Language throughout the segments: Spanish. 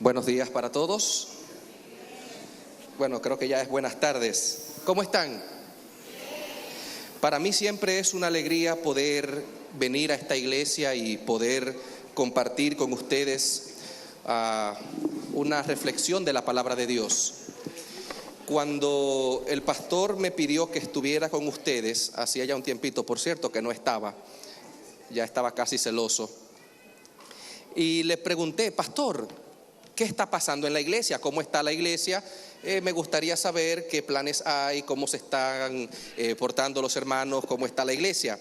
Buenos días para todos. Bueno, creo que ya es buenas tardes. ¿Cómo están? Para mí siempre es una alegría poder venir a esta iglesia y poder compartir con ustedes una reflexión de la palabra de Dios. Cuando el pastor me pidió que estuviera con ustedes, hacía ya un tiempito, por cierto, que no estaba, ya estaba casi celoso, y le pregunté: pastor, ¿qué está pasando en la iglesia? ¿Cómo está la iglesia? Me gustaría saber qué planes hay, cómo se están portando los hermanos, cómo está la iglesia.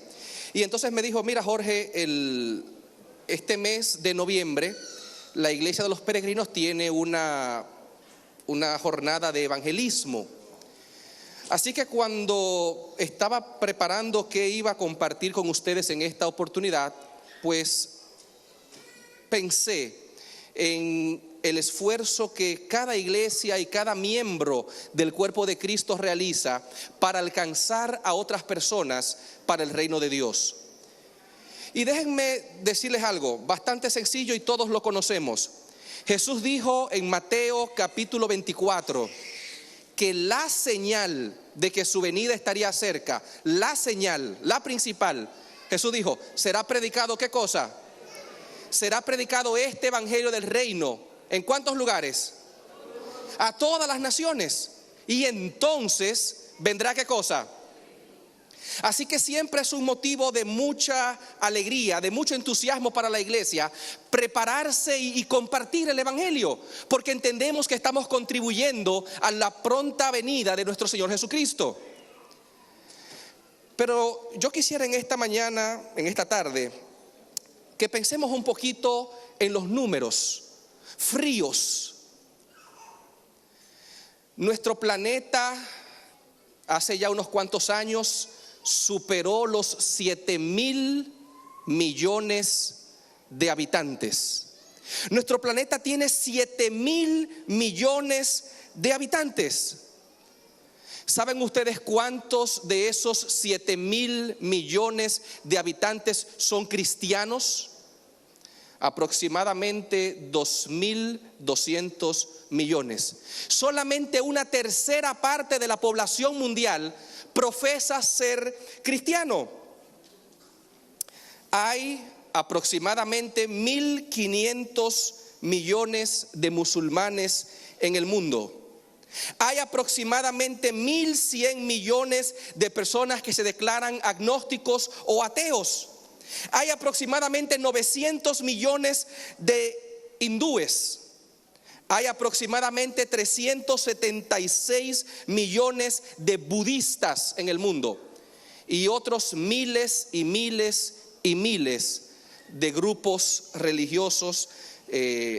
Y entonces me dijo: mira, Jorge, este mes de noviembre la iglesia de los peregrinos tiene una jornada de evangelismo. Así que cuando estaba preparando qué iba a compartir con ustedes en esta oportunidad, pues pensé en el esfuerzo que cada iglesia y cada miembro del cuerpo de Cristo realiza para alcanzar a otras personas para el reino de Dios. Y déjenme decirles algo bastante sencillo y todos lo conocemos. Jesús dijo en Mateo capítulo 24 que la señal de que su venida estaría cerca, la señal, la principal, Jesús dijo: será predicado ¿qué cosa? Será predicado este evangelio del reino. ¿En cuántos lugares? A todas las naciones. Y entonces vendrá ¿qué cosa? Así que siempre es un motivo de mucha alegría, de mucho entusiasmo para la iglesia prepararse y compartir el evangelio, porque entendemos que estamos contribuyendo a la pronta venida de nuestro Señor Jesucristo. Pero yo quisiera en esta mañana, en esta tarde, que pensemos un poquito en los números fríos. Nuestro planeta hace ya unos cuantos años superó los 7,000 millones de habitantes. Nuestro planeta tiene 7,000 millones de habitantes. ¿Saben ustedes cuántos de esos 7,000 millones de habitantes son cristianos? Aproximadamente 2,200 millones. Solamente una tercera parte de la población mundial profesa ser cristiano. Hay aproximadamente 1,500 millones de musulmanes en el mundo. Hay aproximadamente 1,100 millones de personas que se declaran agnósticos o ateos. Hay aproximadamente 900 millones de hindúes. Hay aproximadamente 376 millones de budistas en el mundo. Y otros miles y miles y miles de grupos religiosos,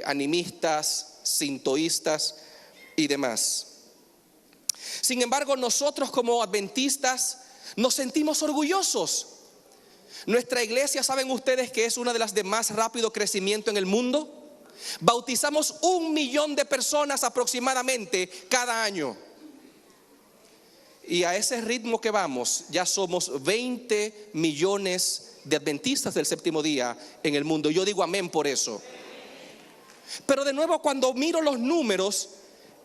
animistas, sintoístas y demás. Sin embargo, nosotros como adventistas nos sentimos orgullosos. Nuestra iglesia, ¿saben ustedes que es una de las de más rápido crecimiento en el mundo? Bautizamos 1 millón de personas aproximadamente cada año. Y a ese ritmo que vamos, ya somos 20 millones de adventistas del séptimo día en el mundo. Yo digo amén por eso. Pero de nuevo, cuando miro los números,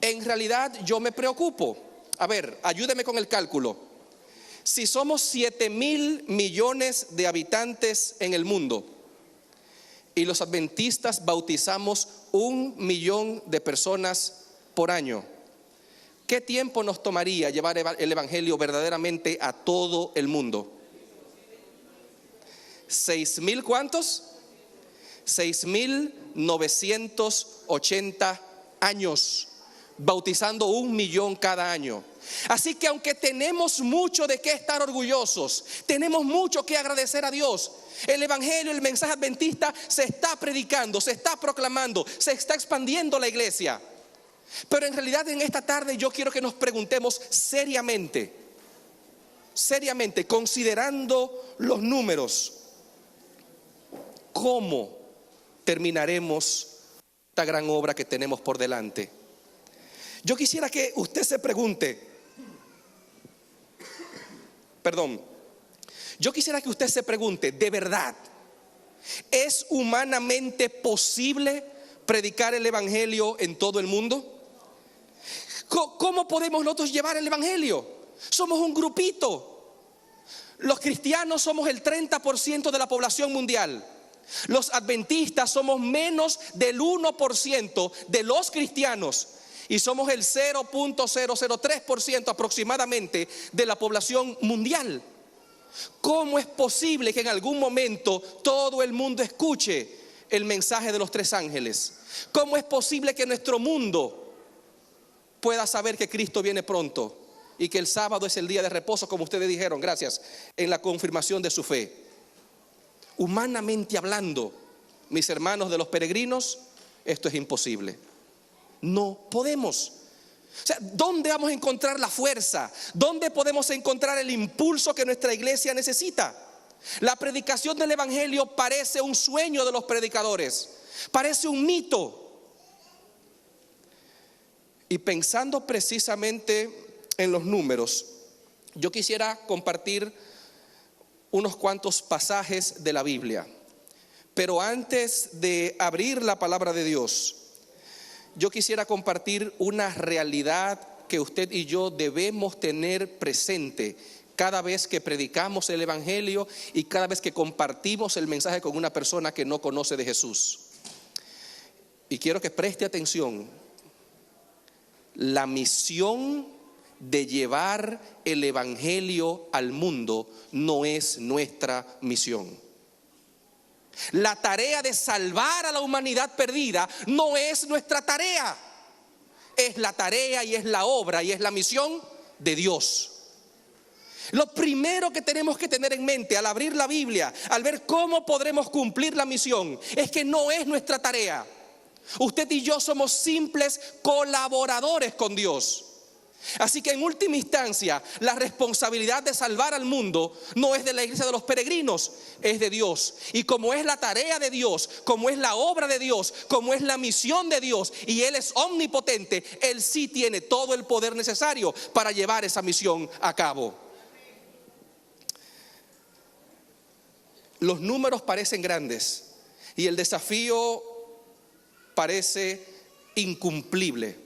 en realidad yo me preocupo. A ver, ayúdeme con el cálculo. Si somos 7,000 millones de habitantes en el mundo y los adventistas bautizamos 1 millón de personas por año, ¿qué tiempo nos tomaría llevar el evangelio verdaderamente a todo el mundo? 6,000 ¿cuántos? 6,980 años, bautizando 1 millón cada año. Así que aunque tenemos mucho de qué estar orgullosos, tenemos mucho que agradecer a Dios. El evangelio, el mensaje adventista se está predicando, se está proclamando, se está expandiendo la iglesia. Pero en realidad en esta tarde yo quiero que nos preguntemos seriamente, considerando los números, ¿cómo terminaremos esta gran obra que tenemos por delante? Yo quisiera que usted se pregunte, ¿de verdad es humanamente posible predicar el evangelio en todo el mundo? ¿Cómo podemos nosotros llevar el evangelio? Somos un grupito. Los cristianos somos el 30% de la población mundial. Los adventistas somos menos del 1% de los cristianos y somos el 0.003% aproximadamente de la población mundial. ¿Cómo es posible que en algún momento todo el mundo escuche el mensaje de los tres ángeles? ¿Cómo es posible que nuestro mundo pueda saber que Cristo viene pronto y que el sábado es el día de reposo, como ustedes dijeron, gracias, en la confirmación de su fe? Humanamente hablando, mis hermanos de los peregrinos, esto es imposible. No podemos. O sea, ¿dónde vamos a encontrar la fuerza? ¿Dónde podemos encontrar el impulso que nuestra iglesia necesita? La predicación del evangelio parece un sueño de los predicadores, parece un mito. Y pensando precisamente en los números, yo quisiera compartir unos cuantos pasajes de la Biblia. Pero antes de abrir la palabra de Dios, yo quisiera compartir una realidad que usted y yo debemos tener presente cada vez que predicamos el evangelio y cada vez que compartimos el mensaje con una persona que no conoce de Jesús. Y quiero que preste atención. La misión de llevar el evangelio al mundo no es nuestra misión. La tarea de salvar a la humanidad perdida no es nuestra tarea. Es la tarea y es la obra y es la misión de Dios. Lo primero que tenemos que tener en mente al abrir la Biblia, al ver cómo podremos cumplir la misión, es que no es nuestra tarea. Usted y yo somos simples colaboradores con Dios. Así que en última instancia, la responsabilidad de salvar al mundo no es de la iglesia de los peregrinos, es de Dios. Y como es la tarea de Dios, como es la obra de Dios, como es la misión de Dios, y Él es omnipotente, Él sí tiene todo el poder necesario para llevar esa misión a cabo. Los números parecen grandes y el desafío parece incumplible,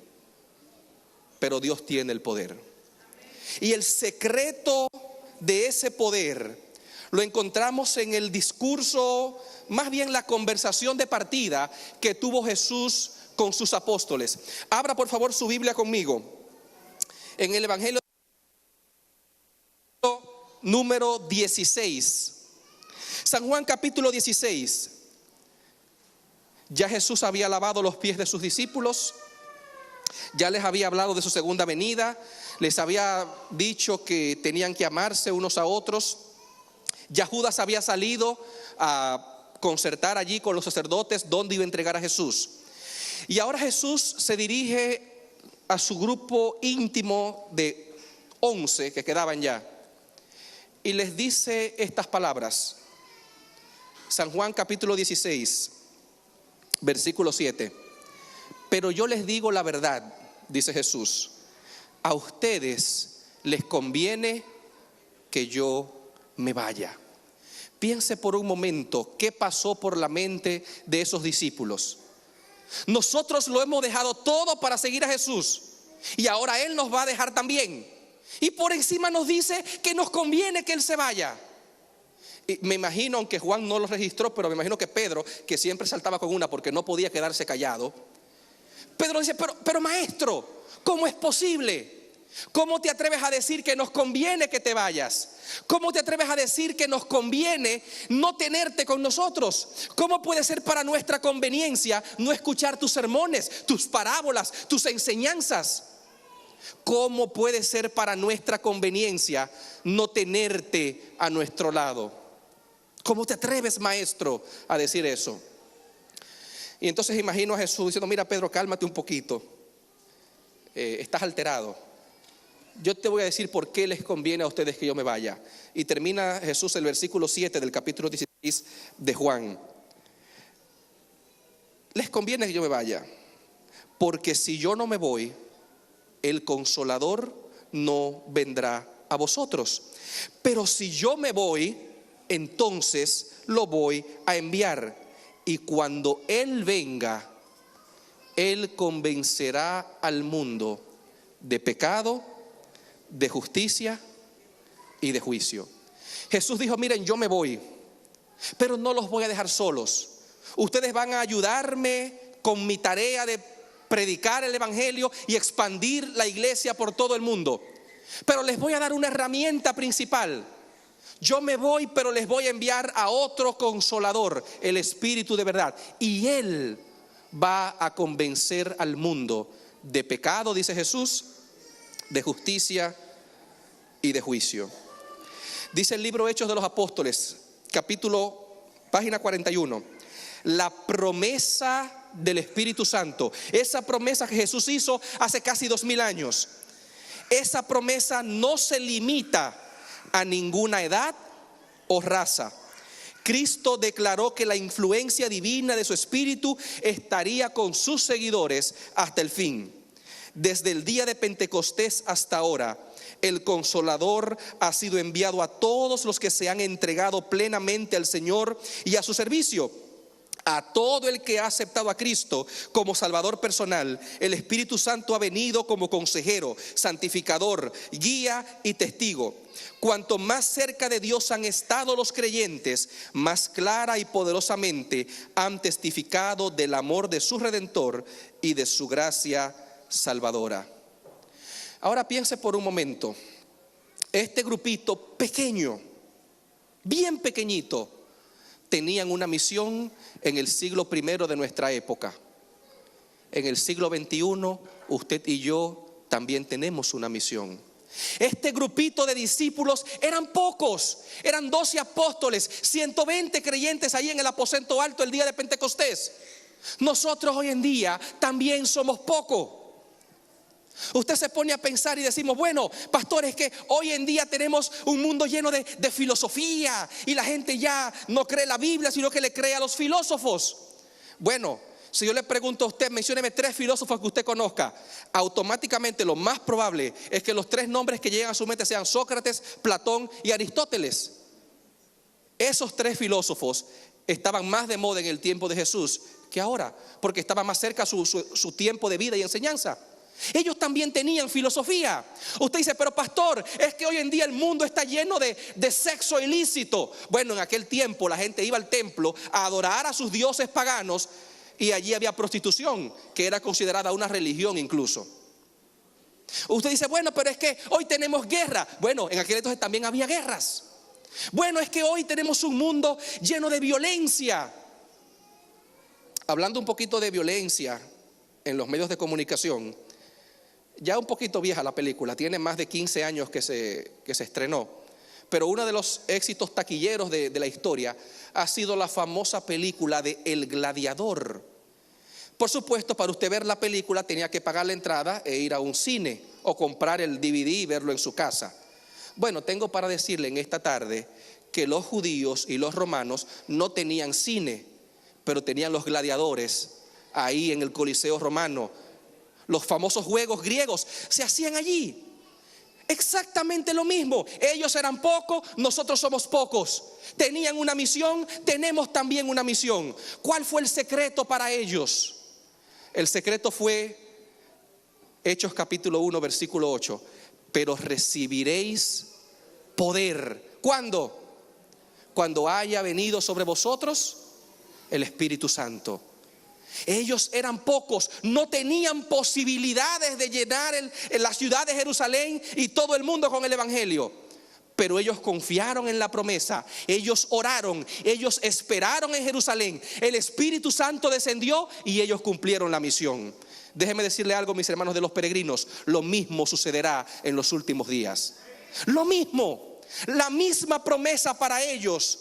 pero Dios tiene el poder. Y el secreto de ese poder lo encontramos en el discurso, más bien la conversación de partida que tuvo Jesús con sus apóstoles. Abra por favor su Biblia conmigo en el Evangelio número 16. San Juan capítulo 16. Ya Jesús había lavado los pies de sus discípulos, ya les había hablado de su segunda venida, les había dicho que tenían que amarse unos a otros. Ya Judas había salido a concertar allí con los sacerdotes dónde iba a entregar a Jesús. Y ahora Jesús se dirige a su grupo íntimo de 11 que quedaban ya y les dice estas palabras. San Juan capítulo 16, versículo 7. Pero yo les digo la verdad, dice Jesús, a ustedes les conviene que yo me vaya. Piense por un momento qué pasó por la mente de esos discípulos. Nosotros lo hemos dejado todo para seguir a Jesús y ahora Él nos va a dejar también. Y por encima nos dice que nos conviene que Él se vaya. Y me imagino, aunque Juan no lo registró, pero me imagino que Pedro, que siempre saltaba con una porque no podía quedarse callado, Pedro dice, pero maestro, ¿cómo es posible? ¿Cómo te atreves a decir que nos conviene que te vayas? ¿Cómo te atreves a decir que nos conviene no tenerte con nosotros? ¿Cómo puede ser para nuestra conveniencia no escuchar tus sermones, tus parábolas, tus enseñanzas? ¿Cómo puede ser para nuestra conveniencia no tenerte a nuestro lado? ¿Cómo te atreves, maestro, a decir eso? Y entonces imagino a Jesús diciendo, mira Pedro, cálmate un poquito, estás alterado. Yo te voy a decir por qué les conviene a ustedes que yo me vaya. Y termina Jesús el versículo 7 del capítulo 16 de Juan. Les conviene que yo me vaya, porque si yo no me voy, el Consolador no vendrá a vosotros. Pero si yo me voy, entonces lo voy a enviar. Y cuando Él venga, Él convencerá al mundo de pecado, de justicia y de juicio. Jesús dijo, miren, yo me voy, pero no los voy a dejar solos. Ustedes van a ayudarme con mi tarea de predicar el evangelio y expandir la iglesia por todo el mundo. Pero les voy a dar una herramienta principal. Yo me voy, pero les voy a enviar a otro consolador, el Espíritu de verdad. Y Él va a convencer al mundo de pecado, dice Jesús, de justicia y de juicio. Dice el libro Hechos de los Apóstoles, página 41. La promesa del Espíritu Santo, esa promesa que Jesús hizo hace casi 2000 años. Esa promesa no se limita a ninguna edad o raza. Cristo declaró que la influencia divina de su Espíritu estaría con sus seguidores hasta el fin. Desde el día de Pentecostés hasta ahora, el Consolador ha sido enviado a todos los que se han entregado plenamente al Señor y a su servicio. A todo el que ha aceptado a Cristo como Salvador personal, el Espíritu Santo ha venido como consejero, santificador, guía y testigo. Cuanto más cerca de Dios han estado los creyentes, más clara y poderosamente han testificado del amor de su Redentor y de su gracia salvadora. Ahora piense por un momento, este grupito pequeño, bien pequeñito, tenían una misión en el siglo I de nuestra época. En el siglo XXI, usted y yo también tenemos una misión. Este grupito de discípulos eran pocos, eran 12 apóstoles, 120 creyentes ahí en el aposento alto el día de Pentecostés. Nosotros hoy en día también somos pocos. Usted se pone a pensar y decimos, bueno, pastor, es que hoy en día tenemos un mundo lleno de filosofía y la gente ya no cree la Biblia, sino que le cree a los filósofos. Bueno, si yo le pregunto a usted, mencióneme 3 filósofos que usted conozca, automáticamente lo más probable es que los 3 nombres que llegan a su mente sean Sócrates, Platón y Aristóteles. Esos 3 filósofos estaban más de moda en el tiempo de Jesús que ahora, porque estaba más cerca su tiempo de vida y enseñanza. Ellos también tenían filosofía. Usted dice, pero pastor, es que hoy en día el mundo está lleno de sexo ilícito. Bueno, en aquel tiempo la gente iba al templo a adorar a sus dioses paganos y allí había prostitución, que era considerada una religión incluso. Usted dice, bueno, pero es que hoy tenemos guerra. Bueno, en aquel entonces también había guerras. Bueno, es que hoy tenemos un mundo lleno de violencia. Hablando un poquito de violencia en los medios de comunicación, ya un poquito vieja la película, tiene más de 15 años que se estrenó, pero uno de los éxitos taquilleros de la historia ha sido la famosa película de El Gladiador. Por supuesto, para usted ver la película tenía que pagar la entrada e ir a un cine o comprar el DVD y verlo en su casa. Bueno, tengo para decirle en esta tarde que los judíos y los romanos no tenían cine, pero tenían los gladiadores ahí en el Coliseo romano. Los famosos juegos griegos se hacían allí. Exactamente lo mismo. Ellos eran pocos, nosotros somos pocos. Tenían una misión, tenemos también una misión. ¿Cuál fue el secreto para ellos? El secreto fue Hechos capítulo 1 versículo 8. Pero recibiréis poder. ¿Cuándo? Cuando haya venido sobre vosotros el Espíritu Santo. Ellos eran pocos, no tenían posibilidades de llenar la ciudad de Jerusalén y todo el mundo con el evangelio. Pero ellos confiaron en la promesa, ellos oraron, ellos esperaron en Jerusalén. El Espíritu Santo descendió y ellos cumplieron la misión. Déjenme decirle algo, mis hermanos de los peregrinos, lo mismo sucederá en los últimos días. Lo mismo, la misma promesa para ellos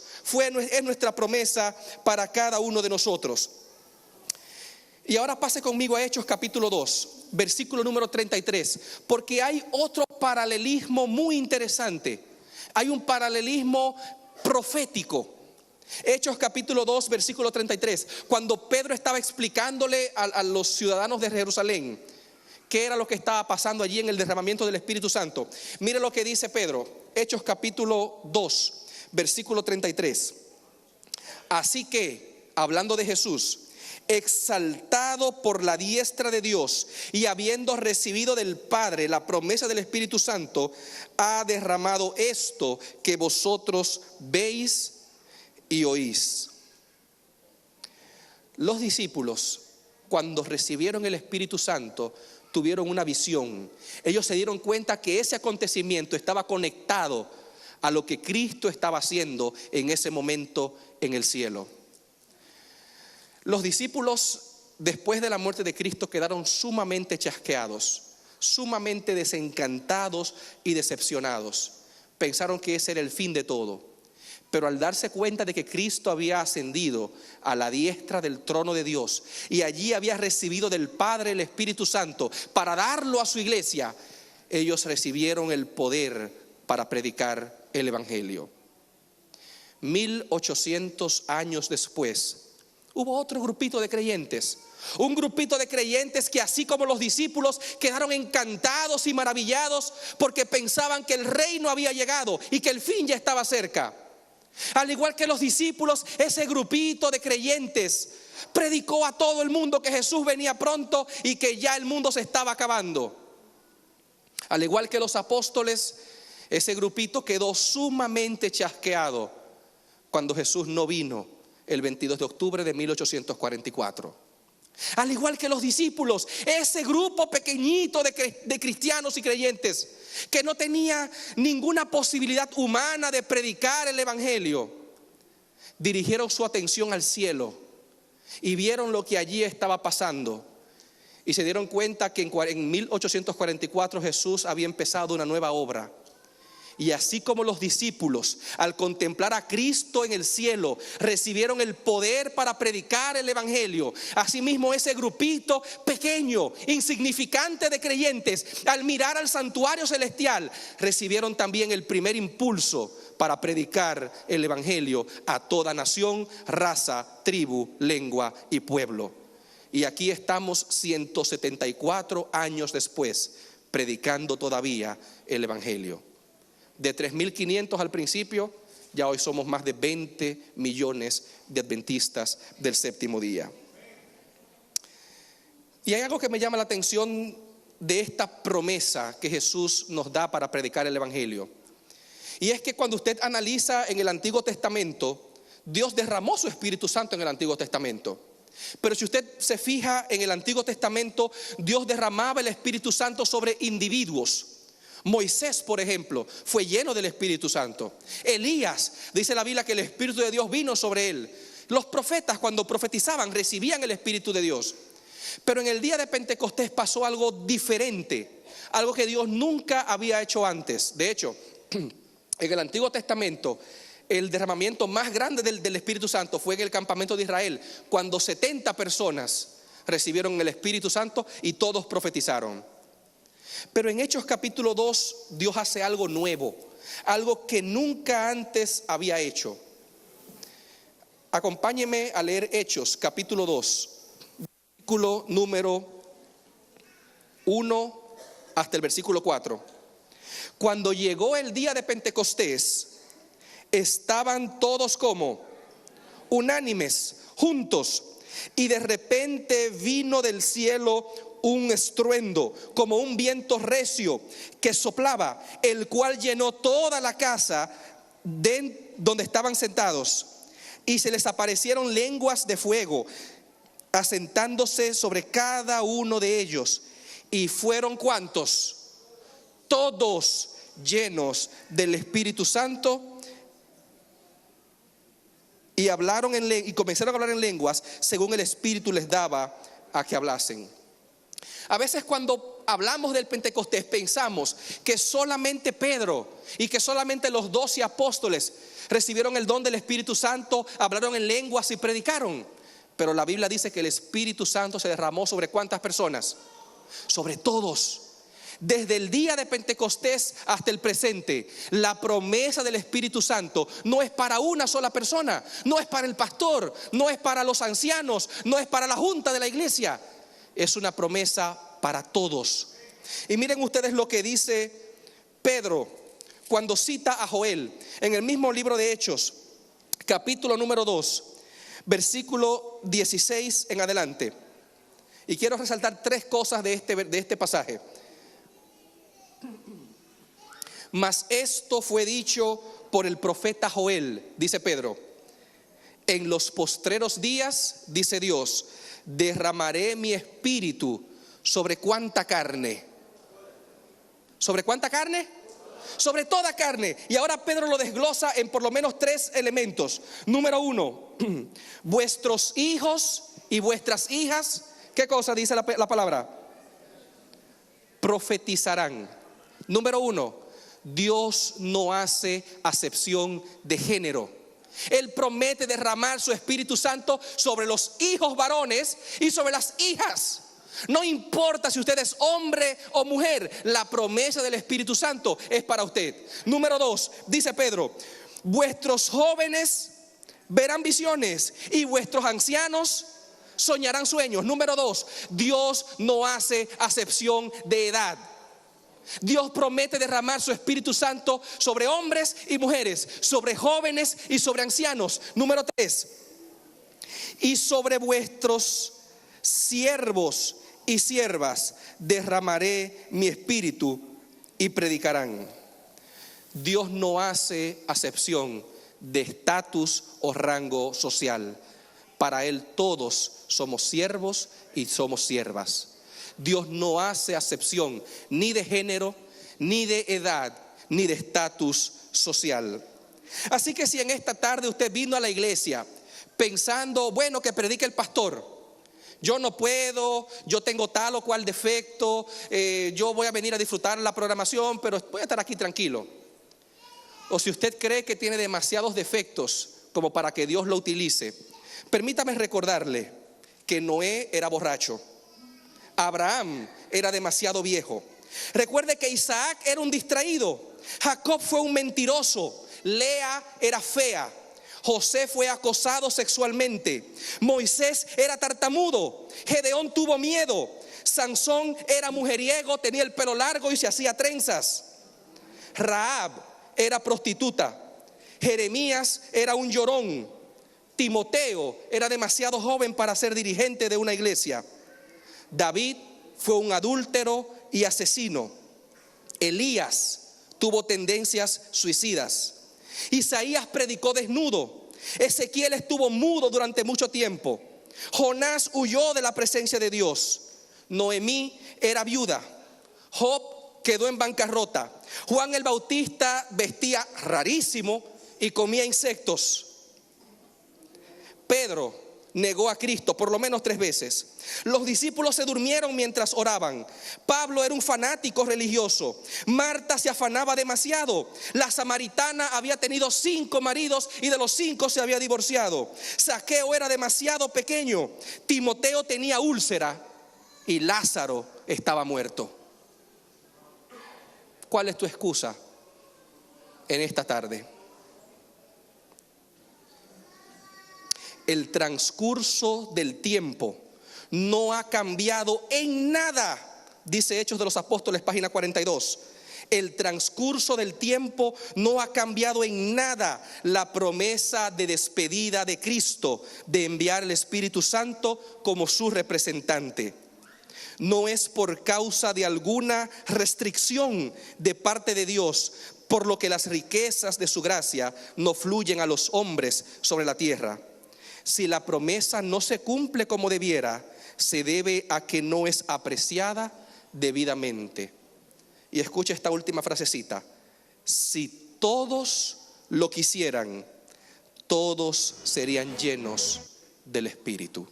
es nuestra promesa para cada uno de nosotros. Y ahora pase conmigo a Hechos capítulo 2, versículo número 33, porque hay otro paralelismo muy interesante. Hay un paralelismo profético. Hechos capítulo 2, versículo 33, cuando Pedro estaba explicándole a los ciudadanos de Jerusalén qué era lo que estaba pasando allí en el derramamiento del Espíritu Santo. Mire lo que dice Pedro, Hechos capítulo 2, versículo 33. Así que, hablando de Jesús, exaltado por la diestra de Dios y habiendo recibido del Padre la promesa del Espíritu Santo, ha derramado esto que vosotros veis y oís. Los discípulos, cuando recibieron el Espíritu Santo, tuvieron una visión. Ellos se dieron cuenta que ese acontecimiento estaba conectado a lo que Cristo estaba haciendo en ese momento en el cielo. Los discípulos, después de la muerte de Cristo, quedaron sumamente chasqueados, sumamente desencantados y decepcionados. Pensaron que ese era el fin de todo. Pero al darse cuenta de que Cristo había ascendido a la diestra del trono de Dios y allí había recibido del Padre el Espíritu Santo para darlo a su iglesia, ellos recibieron el poder para predicar el Evangelio. 1800 años después, hubo otro grupito de creyentes. Un grupito de creyentes que, así como los discípulos, quedaron encantados y maravillados porque pensaban que el reino había llegado y que el fin ya estaba cerca. Al igual que los discípulos, ese grupito de creyentes predicó a todo el mundo que Jesús venía pronto y que ya el mundo se estaba acabando. Al igual que los apóstoles, ese grupito quedó sumamente chasqueado cuando Jesús no vino el 22 de octubre de 1844. Al igual que los discípulos, ese grupo pequeñito de cristianos y creyentes que no tenía ninguna posibilidad humana de predicar el Evangelio, dirigieron su atención al cielo y vieron lo que allí estaba pasando. Y se dieron cuenta que en 1844 Jesús había empezado una nueva obra. Y así como los discípulos, al contemplar a Cristo en el cielo, recibieron el poder para predicar el Evangelio, asimismo ese grupito pequeño, insignificante de creyentes, al mirar al santuario celestial, recibieron también el primer impulso para predicar el Evangelio a toda nación, raza, tribu, lengua y pueblo. Y aquí estamos 174 años después, predicando todavía el Evangelio. De 3.500 al principio, ya hoy somos más de 20 millones de adventistas del séptimo día. Y hay algo que me llama la atención de esta promesa que Jesús nos da para predicar el Evangelio. Y es que cuando usted analiza en el Antiguo Testamento, Dios derramó su Espíritu Santo en el Antiguo Testamento. Pero si usted se fija en el Antiguo Testamento, Dios derramaba el Espíritu Santo sobre individuos. Moisés, por ejemplo, fue lleno del Espíritu Santo. Elías, dice la Biblia que el Espíritu de Dios vino sobre él. Los profetas, cuando profetizaban, recibían el Espíritu de Dios. Pero en el día de Pentecostés pasó algo diferente, algo que Dios nunca había hecho antes. De hecho, en el Antiguo Testamento, el derramamiento más grande del Espíritu Santo fue en el campamento de Israel, cuando 70 personas recibieron el Espíritu Santo y todos profetizaron. Pero en Hechos capítulo 2, Dios hace algo nuevo, algo que nunca antes había hecho. Acompáñeme a leer Hechos capítulo 2, versículo número 1 hasta el versículo 4. Cuando llegó el día de Pentecostés, estaban todos como unánimes, juntos, y de repente vino del cielo un estruendo como un viento recio que soplaba, el cual llenó toda la casa donde estaban sentados, y se les aparecieron lenguas de fuego asentándose sobre cada uno de ellos, y fueron ¿cuántos? Todos llenos del Espíritu Santo, y hablaron y comenzaron a hablar en lenguas según el Espíritu les daba a que hablasen. A veces cuando hablamos del Pentecostés pensamos que solamente Pedro y que solamente los 12 apóstoles recibieron el don del Espíritu Santo, hablaron en lenguas y predicaron. Pero la Biblia dice que el Espíritu Santo se derramó sobre ¿cuántas personas? Sobre todos. Desde el día de Pentecostés hasta el presente, la promesa del Espíritu Santo no es para una sola persona, no es para el pastor, no es para los ancianos, no es para la junta de la iglesia. Es una promesa para todos. Y miren ustedes lo que dice Pedro cuando cita a Joel en el mismo libro de Hechos, capítulo número 2, versículo 16 en adelante. Y quiero resaltar 3 cosas de este pasaje. Mas esto fue dicho por el profeta Joel, dice Pedro: en los postreros días, dice Dios, derramaré mi espíritu sobre cuánta carne. ¿Sobre cuánta carne? Sobre toda carne. Y ahora Pedro lo desglosa en por lo menos 3 elementos. Número 1, vuestros hijos y vuestras hijas, ¿qué cosa dice la palabra? Profetizarán. Número 1, Dios no hace acepción de género. Él promete derramar su Espíritu Santo sobre los hijos varones y sobre las hijas. No importa si usted es hombre o mujer, la promesa del Espíritu Santo es para usted. Número 2, dice Pedro: vuestros jóvenes verán visiones y vuestros ancianos soñarán sueños. Número 2, Dios no hace acepción de edad. Dios promete derramar su Espíritu Santo sobre hombres y mujeres, sobre jóvenes y sobre ancianos. Número 3, y sobre vuestros siervos y siervas derramaré mi espíritu y predicarán. Dios no hace acepción de estatus o rango social. Para Él todos somos siervos y somos siervas. Dios no hace acepción ni de género, ni de edad, ni de estatus social. Así que si en esta tarde usted vino a la iglesia pensando, bueno, que predique el pastor, yo no puedo, yo tengo tal o cual defecto, yo voy a venir a disfrutar la programación, pero voy a estar aquí tranquilo. O si usted cree que tiene demasiados defectos como para que Dios lo utilice, permítame recordarle que Noé era borracho, Abraham era demasiado viejo. Recuerde que Isaac era un distraído, Jacob fue un mentiroso, Lea era fea, José fue acosado sexualmente, Moisés era tartamudo, Gedeón tuvo miedo, Sansón era mujeriego, tenía el pelo largo y se hacía trenzas, Rahab era prostituta, Jeremías era un llorón, Timoteo era demasiado joven para ser dirigente de una iglesia, David fue un adúltero y asesino, Elías tuvo tendencias suicidas, Isaías predicó desnudo, Ezequiel estuvo mudo durante mucho tiempo, Jonás huyó de la presencia de Dios, Noemí era viuda, Job quedó en bancarrota, Juan el Bautista vestía rarísimo y comía insectos, Pedro negó a Cristo por lo menos 3 veces. Los discípulos se durmieron mientras oraban. Pablo era un fanático religioso. Marta se afanaba demasiado. La samaritana había tenido 5 maridos y de los 5 se había divorciado. Zaqueo era demasiado pequeño. Timoteo tenía úlcera y Lázaro estaba muerto. ¿Cuál es tu excusa en esta tarde? El transcurso del tiempo no ha cambiado en nada, dice Hechos de los Apóstoles, página 42. El transcurso del tiempo no ha cambiado en nada la promesa de despedida de Cristo, de enviar el Espíritu Santo como su representante. No es por causa de alguna restricción de parte de Dios, por lo que las riquezas de su gracia no fluyen a los hombres sobre la tierra. Si la promesa no se cumple como debiera, se debe a que no es apreciada debidamente. Y escucha esta última frasecita: si todos lo quisieran, todos serían llenos del Espíritu.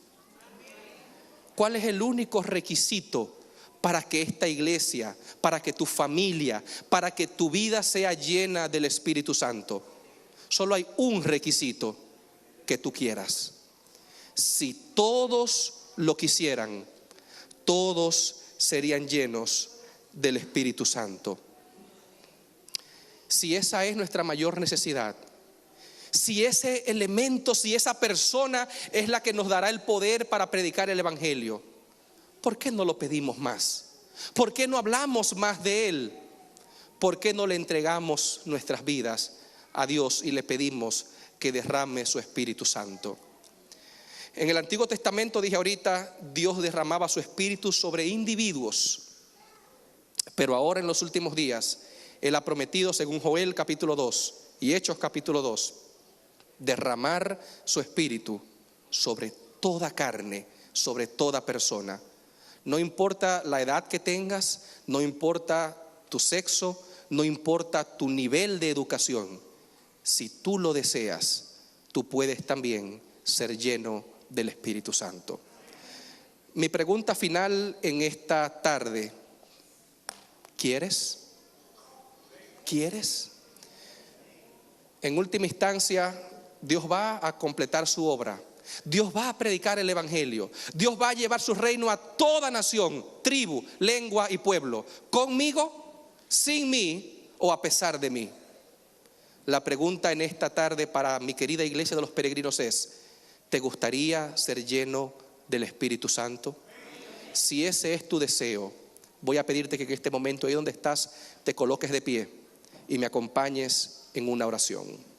¿Cuál es el único requisito para que esta iglesia, para que tu familia, para que tu vida sea llena del Espíritu Santo? Solo hay un requisito: que tú quieras. Si todos lo quisieran, todos serían llenos del Espíritu Santo. Si esa es nuestra mayor necesidad, si ese elemento, si esa persona es la que nos dará el poder para predicar el Evangelio, ¿por qué no lo pedimos más? ¿Por qué no hablamos más de Él? ¿Por qué no le entregamos nuestras vidas a Dios y le pedimos que derrame su Espíritu Santo? En el Antiguo Testamento, dije ahorita, Dios derramaba su espíritu sobre individuos. Pero ahora en los últimos días, Él ha prometido, según Joel capítulo 2 y Hechos capítulo 2, derramar su espíritu sobre toda carne, sobre toda persona. No importa la edad que tengas, no importa tu sexo, no importa tu nivel de educación. Si tú lo deseas, tú puedes también ser lleno del Espíritu Santo. Mi pregunta final en esta tarde: ¿quieres? ¿Quieres? En última instancia, Dios va a completar su obra. Dios va a predicar el evangelio. Dios va a llevar su reino a toda nación, tribu, lengua y pueblo. ¿Conmigo, sin mí o a pesar de mí? La pregunta en esta tarde para mi querida iglesia de los peregrinos es: ¿te gustaría ser lleno del Espíritu Santo? Si ese es tu deseo, voy a pedirte que en este momento, ahí donde estás, te coloques de pie y me acompañes en una oración.